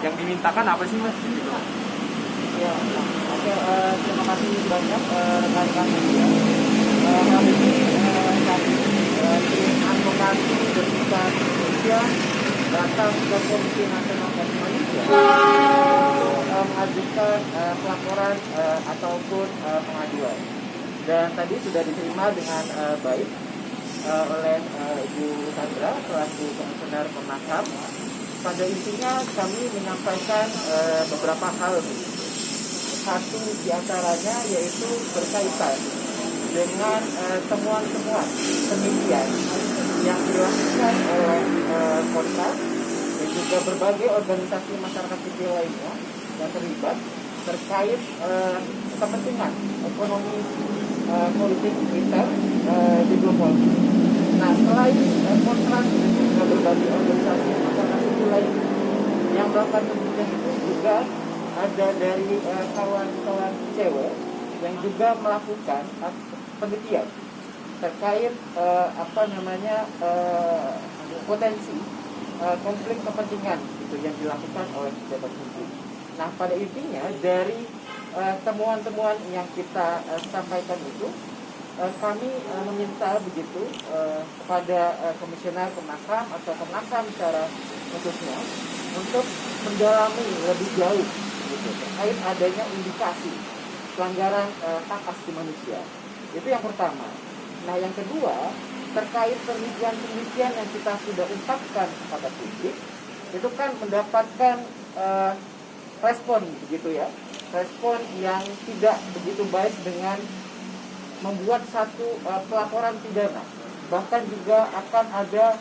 yang dimintakan apa sih Mas? Gitu. Ya, oke, terima kasih banyak rekan-rekan media. Hari ini kami tim advokasi Bersihkan Indonesia datang ke Komisi Nasional Hak Manusia untuk mengajukan pelaporan ataupun pengaduan. Dan tadi sudah diterima dengan baik oleh Ibu Sandra selaku Komisioner Komnas HAM. Pada intinya kami menyampaikan beberapa hal. Satu diantaranya yaitu berkaitan dengan temuan-temuan penelitian yang dilakukan oleh Kontras dan juga berbagai organisasi masyarakat sipil lainnya yang terlibat terkait kepentingan ekonomi politik militer di global. Nah, selain Kontras dan juga berbagai organisasi masyarakat sipil lain yang melakukan penelitian itu juga ada dari kawan-kawan cewek yang juga melakukan penelitian terkait potensi konflik kepentingan gitu yang dilakukan oleh pejabat publik. Nah, pada intinya dari temuan-temuan yang kita sampaikan itu kami meminta begitu kepada Komisioner Komnas HAM atau Komnas HAM secara khususnya untuk mendalami lebih jauh gitu, terkait adanya indikasi pelanggaran hak asasi manusia. Itu yang pertama. Nah, yang kedua, terkait penelitian-penelitian yang kita sudah ungkapkan kepada publik, itu kan mendapatkan respon begitu ya, respon yang tidak begitu baik dengan membuat satu pelaporan pidana. Bahkan juga akan ada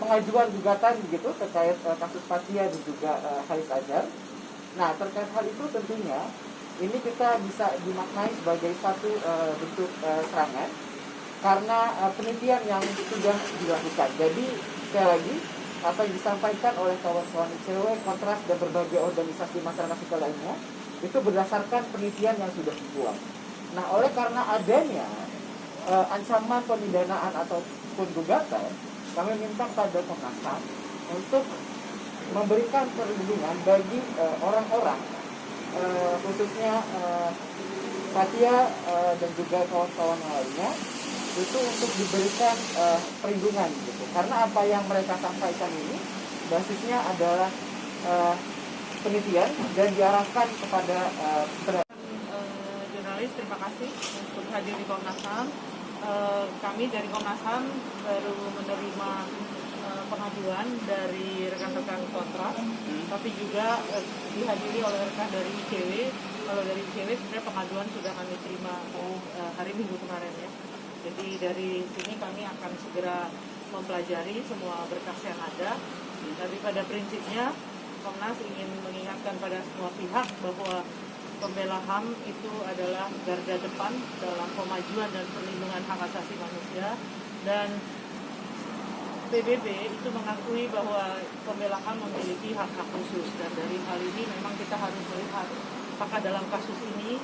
pengajuan gugatan begitu terkait kasus Fathia dan juga Haris Azhar. Nah, terkait hal itu tentunya ini kita bisa dimaknai sebagai satu bentuk serangan karena penelitian yang sudah dilakukan. Jadi sekali lagi apa yang disampaikan oleh kawan-kawan ICW, Kontras dan berbagai organisasi masyarakat sipil lainnya itu berdasarkan penelitian yang sudah dibuat. Nah, oleh karena adanya ancaman pemidanaan ataupun gugatan, kami minta pada Komnas HAM untuk memberikan perlindungan bagi orang-orang khususnya Fathia dan juga kawan-kawan lainnya itu untuk diberikan perlindungan gitu. Karena apa yang mereka sampaikan ini basisnya adalah penelitian dan diarahkan kepada jurnalis. Terima kasih untuk hadir di Komnas HAM. Kami dari Komnas HAM baru menerima pengaduan dari rekan-rekan Kontras, tapi juga dihadiri oleh rekan dari ICW. Kalau dari ICW sebenarnya pengaduan sudah kami terima hari Minggu kemarin ya. Jadi dari sini kami akan segera mempelajari semua berkas yang ada. Tapi pada prinsipnya Komnas ingin mengingatkan pada semua pihak bahwa pembela HAM itu adalah garda depan dalam pemajuan dan perlindungan hak asasi manusia, dan PBB itu mengakui bahwa pembela HAM memiliki hak-hak khusus, dan dari hal ini memang kita harus melihat apakah dalam kasus ini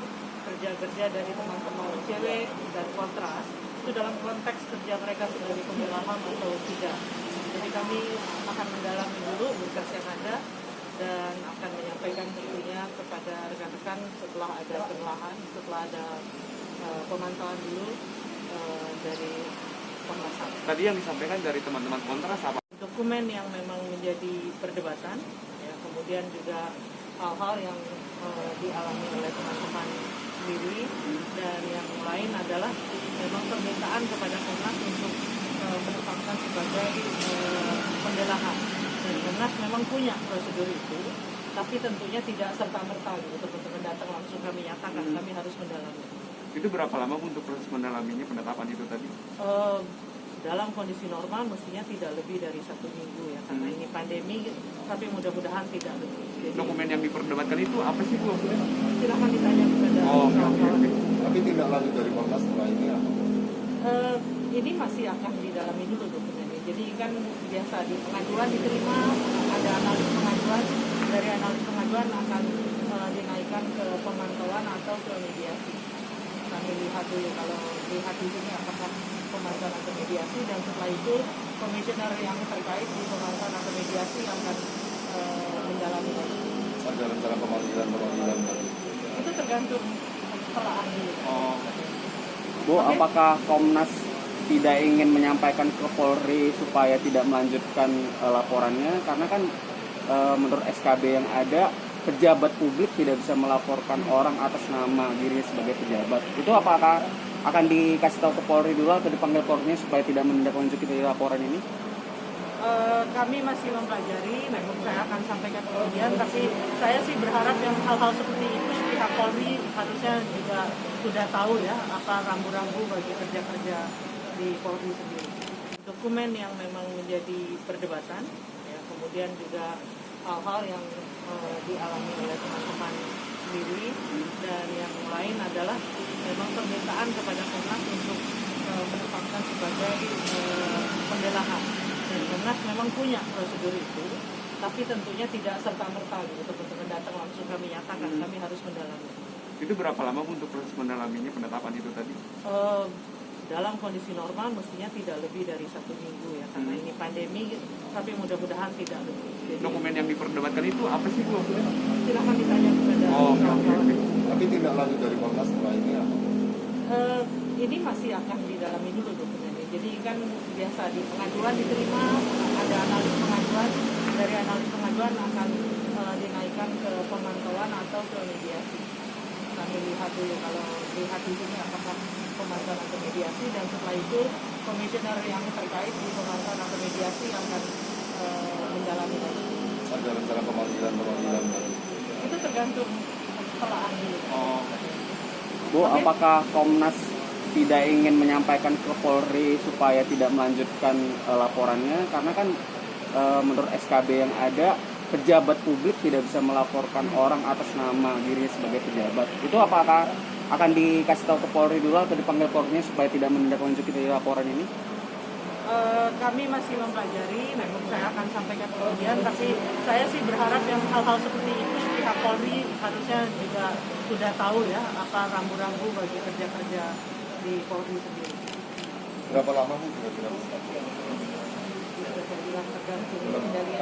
kerja-kerja dari teman-teman ICW dan Kontras itu dalam konteks kerja mereka sebagai pembela HAM atau tidak. Jadi kami akan mendalami dulu berkas yang ada dan akan menyampaikan tentunya kepada rekan-rekan setelah ada penelaahan, setelah ada pemantauan dulu dari Komnas HAM. Tadi yang disampaikan dari teman-teman Kontras apa? Dokumen yang memang menjadi perdebatan, ya, kemudian juga hal-hal yang dialami oleh teman-teman sendiri, dan yang lain adalah memang permintaan kepada Komnas untuk menetapkan sebagai pembela HAM. Dan Komnas memang punya prosedur itu, tapi tentunya tidak serta-merta gitu, teman-teman datang langsung kami nyatakan, kami harus mendalami. Itu berapa lama untuk proses mendalaminya, penetapan itu tadi? Dalam kondisi normal mestinya tidak lebih dari 1 minggu ya, karena ini pandemi, tapi mudah-mudahan tidak lebih. Jadi, dokumen yang diperdebatkan itu apa sih Bu? Silahkan ditanya kepada Oke. Tapi tindak lanjut dari Komnas setelah ini apa? Ini masih akan didalami dulu dokumennya. Jadi kan biasa di pengaduan diterima, ada analis pengaduan, dari analis pengaduan akan dinaikkan ke pemantauan atau ke mediasi. Kami lihat dulu kalau lihat di sini apakah pemantauan atau mediasi, dan setelah itu komisioner yang terkait di pemantauan atau mediasi akan Ada rencana pemanggilan lagi. Itu tergantung pelaan dulu. Oh, Bu, apakah Komnas tidak ingin menyampaikan ke Polri supaya tidak melanjutkan laporannya? Karena kan menurut SKB yang ada, pejabat publik tidak bisa melaporkan orang atas nama dirinya sebagai pejabat. Itu apakah akan dikasih tahu ke Polri dulu atau dipanggil Polri supaya tidak menindaklanjuti laporan ini? Kami masih mempelajari, memang saya akan sampaikan kemudian, tapi saya sih berharap yang hal-hal seperti itu pihak Polri harusnya juga sudah tahu ya apa rambu-rambu bagi kerja-kerja di Polri sendiri. Dokumen yang memang menjadi perdebatan, ya, kemudian juga hal-hal yang dialami oleh teman-teman sendiri, dan yang lain adalah memang permintaan kepada Komnas untuk menetapkan sebagai pembelaan. Dan Komnas memang punya prosedur itu, tapi tentunya tidak serta-merta gitu, teman-teman datang langsung kami nyatakan, kami harus mendalami. itu berapa lama Bu, untuk proses mendalaminya penetapan itu tadi? Dalam kondisi normal mestinya tidak lebih dari 1 minggu ya, karena ini pandemi, tapi mudah-mudahan tidak lebih. Jadi, Dokumen yang diperdebatkan itu apa sih Bu? silakan ditanya kepada Oh, oke. kawan-kawan. Tapi tindak lanjut dari Komnas setelah ini apa? Ini masih akan didalami dulu dokumennya. Jadi kan biasa di pengaduan diterima, ada analis pengaduan, dari analis pengaduan akan dinaikkan ke pemantauan atau ke mediasi. Kami lihat dulu, kalau lihat di sini apakah pemantauan atau mediasi, dan setelah itu komisioner yang terkait di pemantauan atau mediasi akan mendalami lagi. Ada rencana pemanggilan lagi. Itu tergantung pelaan dulu. Oh, Bu, apakah Komnas tidak ingin menyampaikan ke Polri supaya tidak melanjutkan laporannya? Karena kan menurut SKB yang ada, pejabat publik tidak bisa melaporkan orang atas nama dirinya sebagai pejabat. Itu apakah akan dikasih tahu ke Polri dulu atau dipanggil Polri supaya tidak menindaklanjuti laporan ini? Kami masih mempelajari, memang saya akan sampaikan kemudian, tapi saya sih berharap yang hal-hal seperti itu pihak Polri harusnya juga sudah tahu ya apa rambu-rambu bagi kerja-kerja di Polri sendiri. Berapa lama Bu kira-kira? Bisa saya bilang tergantung kendali